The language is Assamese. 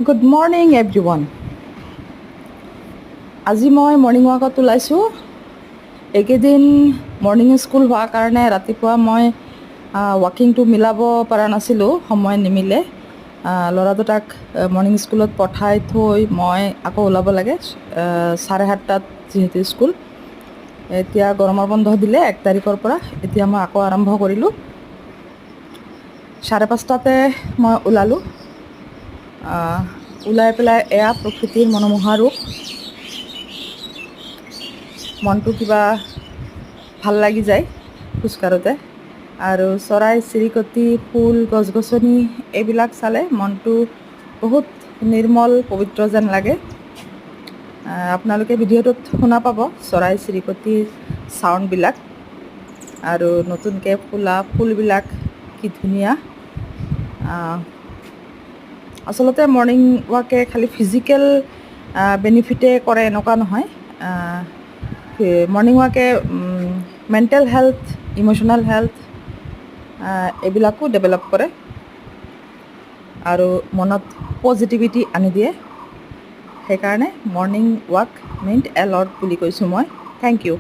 Good morning everyone. আজি মই মৰ্ণিং ৱাকত ওলাইছোঁ। এইকেইদিন মৰ্ণিং স্কুল হোৱাৰ কাৰণে ৰাতিপুৱা মই ৱাকিংটো মিলাব পৰা নাছিলোঁ, সময় নিমিলে। ল'ৰা দুটাক মৰ্ণিং স্কুলত পঠাই থৈ মই আকৌ ওলাব লাগে 7:30টাত যিহেতু স্কুল। এতিয়া গৰমৰ বন্ধ দিলে 1 তাৰিখৰ পৰা। এতিয়া মই আকৌ আৰম্ভ কৰিলোঁ। 5:30টাতে মই ওলালোঁ। ওলাই পেলাই এয়া প্ৰকৃতিৰ মনোমোহা ৰূপ। মনটো কিবা ভাল লাগি যায় খোজকাঢ়োঁতে, আৰু চৰাই চিৰিকটি, ফুল, গছ গছনি এইবিলাক চালে মনটো বহুত নিৰ্মল পবিত্ৰ যেন লাগে। আপোনালোকে ভিডিঅ'টোত শুনা পাব চৰাই চিৰিকটিৰ চাউণ্ডবিলাক, আৰু নতুনকৈ ফুলা ফুলবিলাক কি ধুনীয়া। আচলতে মৰ্ণিং ৱাকে খালি ফিজিকেল বেনিফিটে কৰে এনেকুৱা নহয়। মৰ্ণিং ৱাকে মেণ্টেল হেল্থ, ইম'শ্যনেল হেল্থ এইবিলাকো ডেভেলপ কৰে আৰু মনত পজিটিভিটি আনি দিয়ে। সেইকাৰণে morning walk meant a lot বুলি কৈছোঁ মই। Thank U.